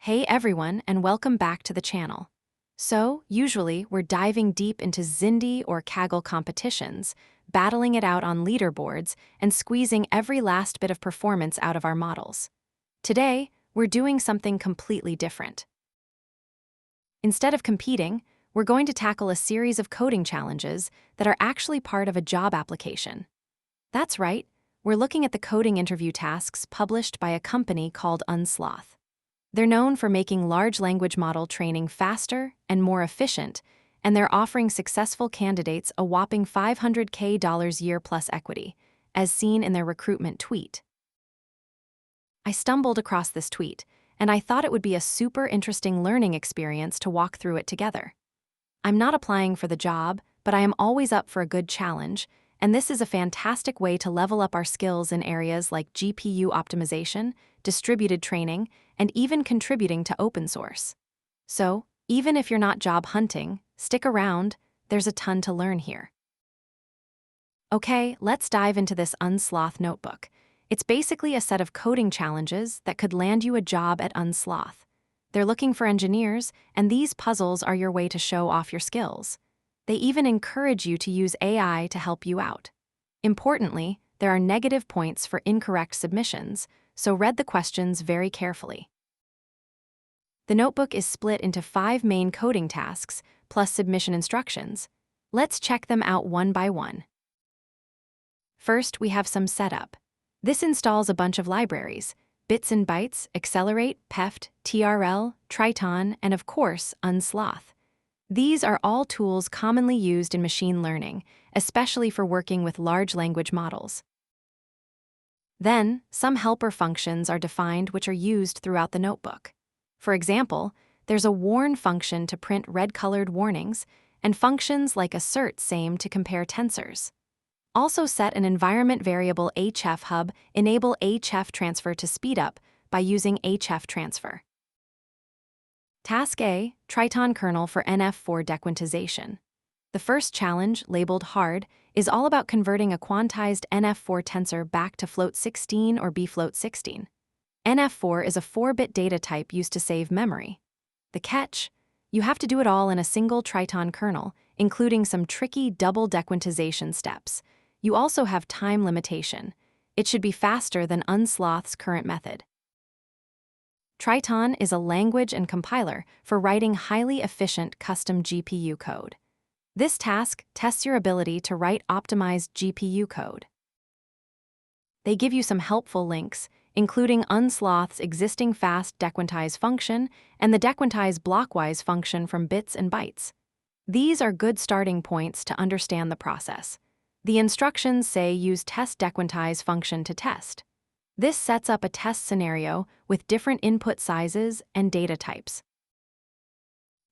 Hey everyone, and welcome back to the channel. So, usually, we're diving deep into Zindi or Kaggle competitions, battling it out on leaderboards, and squeezing every last bit of performance out of our models. Today, we're doing something completely different. Instead of competing, we're going to tackle a series of coding challenges that are actually part of a job application. That's right, we're looking at the coding interview tasks published by a company called Unsloth. They're known for making large language model training faster and more efficient, and they're offering successful candidates a whopping $500K year plus equity, as seen in their recruitment tweet. I stumbled across this tweet, and I thought it would be a super interesting learning experience to walk through it together. I'm not applying for the job, but I am always up for a good challenge, and this is a fantastic way to level up our skills in areas like GPU optimization, distributed training, and even contributing to open source. So, even if you're not job hunting, stick around, there's a ton to learn here. Okay, let's dive into this Unsloth notebook. It's basically a set of coding challenges that could land you a job at Unsloth. They're looking for engineers, and these puzzles are your way to show off your skills. They even encourage you to use AI to help you out. Importantly, there are negative points for incorrect submissions, so read the questions very carefully. The notebook is split into 5 main coding tasks, plus submission instructions. Let's check them out one by one. First, we have some setup. This installs a bunch of libraries: Bits and Bytes, Accelerate, PEFT, TRL, Triton, and of course, Unsloth. These are all tools commonly used in machine learning, especially for working with large language models. Then, some helper functions are defined which are used throughout the notebook. For example, there's a warn function to print red-colored warnings, and functions like assert same to compare tensors. Also set an environment variable hf_hub, enable hf transfer to speed up by using hf transfer. Task A, Triton kernel for NF4 dequantization. The first challenge, labeled hard, is all about converting a quantized NF4 tensor back to float 16 or bfloat 16. NF4 is a 4-bit data type used to save memory. The catch? You have to do it all in a single Triton kernel, including some tricky double dequantization steps. You also have time limitation. It should be faster than Unsloth's current method. Triton is a language and compiler for writing highly efficient custom GPU code. This task tests your ability to write optimized GPU code. They give you some helpful links, including Unsloth's existing fast dequantize function and the dequantize blockwise function from Bits and Bytes. These are good starting points to understand the process. The instructions say use test dequantize function to test. This sets up a test scenario with different input sizes and data types.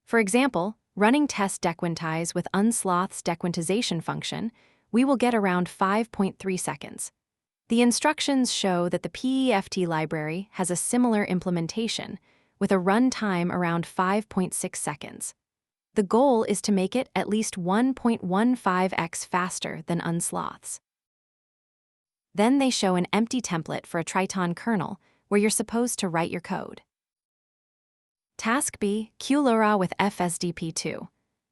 For example, running test dequantize with Unsloth's dequantization function, we will get around 5.3 seconds. The instructions show that the PEFT library has a similar implementation, with a run time around 5.6 seconds. The goal is to make it at least 1.15x faster than Unsloth's. Then they show an empty template for a Triton kernel, where you're supposed to write your code. Task B, QLoRa with FSDP2.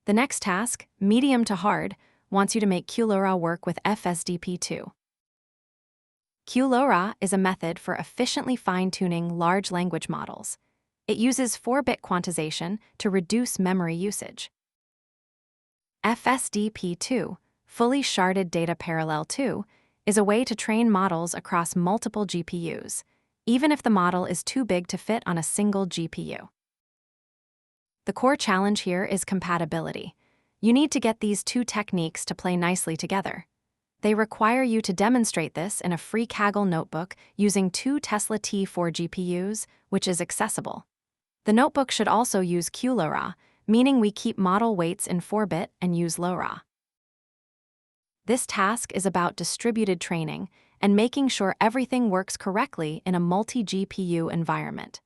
The next task, medium to hard, wants you to make QLoRa work with FSDP2. QLoRa is a method for efficiently fine-tuning large language models. It uses 4-bit quantization to reduce memory usage. FSDP2, fully sharded data parallel 2, is a way to train models across multiple GPUs, even if the model is too big to fit on a single GPU. The core challenge here is compatibility. You need to get these two techniques to play nicely together. They require you to demonstrate this in a free Kaggle notebook using 2 Tesla T4 GPUs, which is accessible. The notebook should also use QLoRa, meaning we keep model weights in 4-bit and use LoRa. This task is about distributed training and making sure everything works correctly in a multi-GPU environment.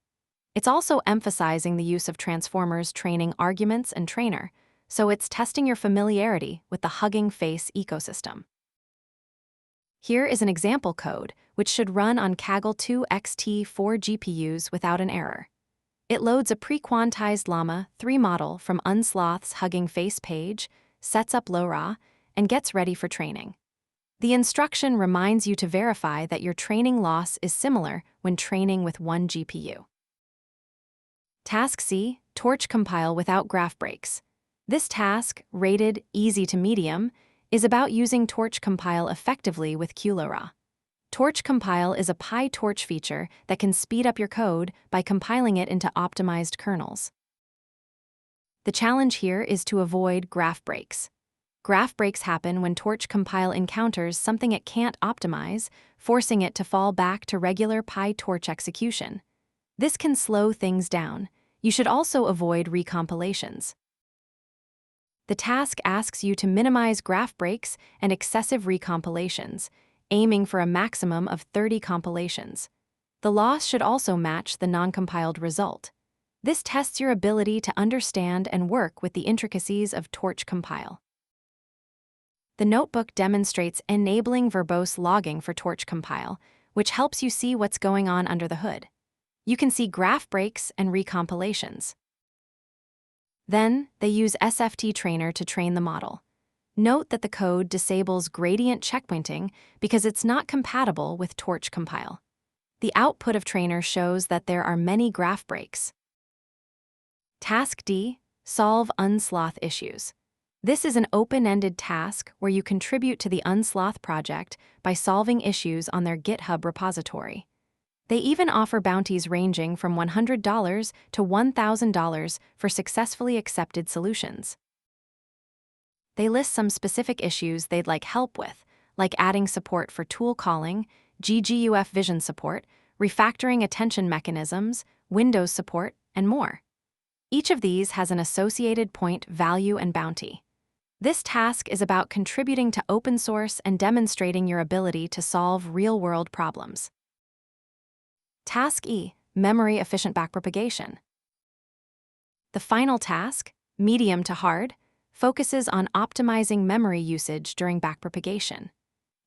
It's also emphasizing the use of transformers training arguments and trainer, so it's testing your familiarity with the Hugging Face ecosystem. Here is an example code, which should run on Kaggle 2 XT4 GPUs without an error. It loads a pre-quantized Llama 3 model from Unsloth's Hugging Face page, sets up LoRa, and gets ready for training. The instruction reminds you to verify that your training loss is similar when training with one GPU. Task C, torch.compile without graph breaks. This task, rated easy to medium, is about using torch.compile effectively with QLoRa. Torch.compile is a PyTorch feature that can speed up your code by compiling it into optimized kernels. The challenge here is to avoid graph breaks. Graph breaks happen when torch.compile encounters something it can't optimize, forcing it to fall back to regular PyTorch execution. This can slow things down. You should also avoid recompilations. The task asks you to minimize graph breaks and excessive recompilations, aiming for a maximum of 30 compilations. The loss should also match the non-compiled result. This tests your ability to understand and work with the intricacies of torch.compile. The notebook demonstrates enabling verbose logging for torch.compile, which helps you see what's going on under the hood. You can see graph breaks and recompilations. Then, they use SFT Trainer to train the model. Note that the code disables gradient checkpointing because it's not compatible with torch.compile. The output of Trainer shows that there are many graph breaks. Task D, solve Unsloth issues. This is an open-ended task where you contribute to the Unsloth project by solving issues on their GitHub repository. They even offer bounties ranging from $100 to $1,000 for successfully accepted solutions. They list some specific issues they'd like help with, like adding support for tool calling, GGUF vision support, refactoring attention mechanisms, Windows support, and more. Each of these has an associated point, value, and bounty. This task is about contributing to open source and demonstrating your ability to solve real-world problems. Task E, memory-efficient backpropagation. The final task, medium to hard, focuses on optimizing memory usage during backpropagation.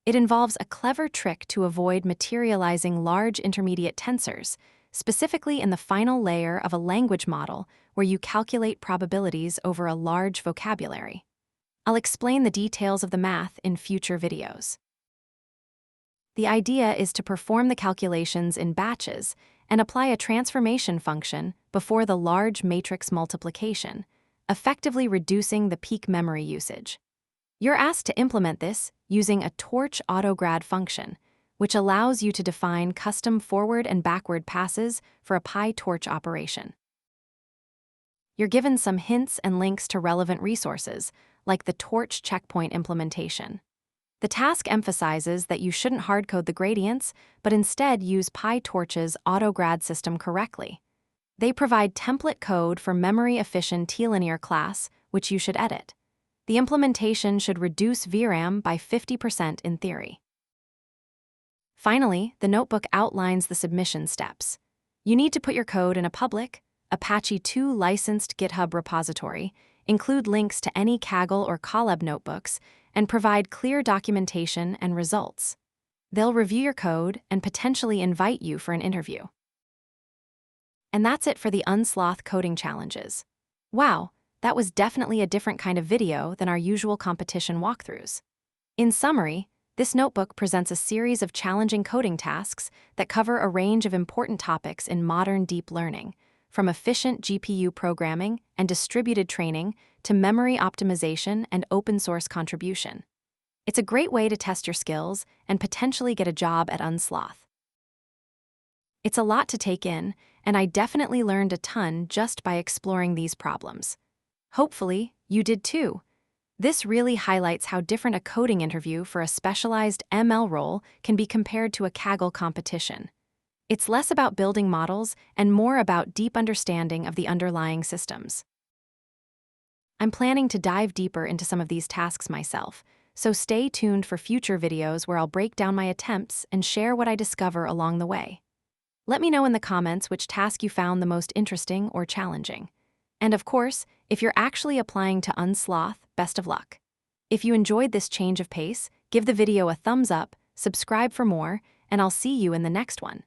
It involves a clever trick to avoid materializing large intermediate tensors, specifically in the final layer of a language model where you calculate probabilities over a large vocabulary. I'll explain the details of the math in future videos. The idea is to perform the calculations in batches and apply a transformation function before the large matrix multiplication, effectively reducing the peak memory usage. You're asked to implement this using a torch autograd function, which allows you to define custom forward and backward passes for a PyTorch operation. You're given some hints and links to relevant resources, like the torch checkpoint implementation. The task emphasizes that you shouldn't hardcode the gradients, but instead use PyTorch's autograd system correctly. They provide template code for memory-efficient T-linear class, which you should edit. The implementation should reduce VRAM by 50% in theory. Finally, the notebook outlines the submission steps. You need to put your code in a public, Apache 2 licensed GitHub repository, include links to any Kaggle or Collab notebooks, and provide clear documentation and results. They'll review your code and potentially invite you for an interview. And that's it for the Unsloth coding challenges. Wow, that was definitely a different kind of video than our usual competition walkthroughs. In summary, this notebook presents a series of challenging coding tasks that cover a range of important topics in modern deep learning, from efficient GPU programming and distributed training to memory optimization and open-source contribution. It's a great way to test your skills and potentially get a job at Unsloth. It's a lot to take in, and I definitely learned a ton just by exploring these problems. Hopefully, you did too. This really highlights how different a coding interview for a specialized ML role can be compared to a Kaggle competition. It's less about building models and more about deep understanding of the underlying systems. I'm planning to dive deeper into some of these tasks myself, so stay tuned for future videos where I'll break down my attempts and share what I discover along the way. Let me know in the comments which task you found the most interesting or challenging. And of course, if you're actually applying to Unsloth, best of luck. If you enjoyed this change of pace, give the video a thumbs up, subscribe for more, and I'll see you in the next one.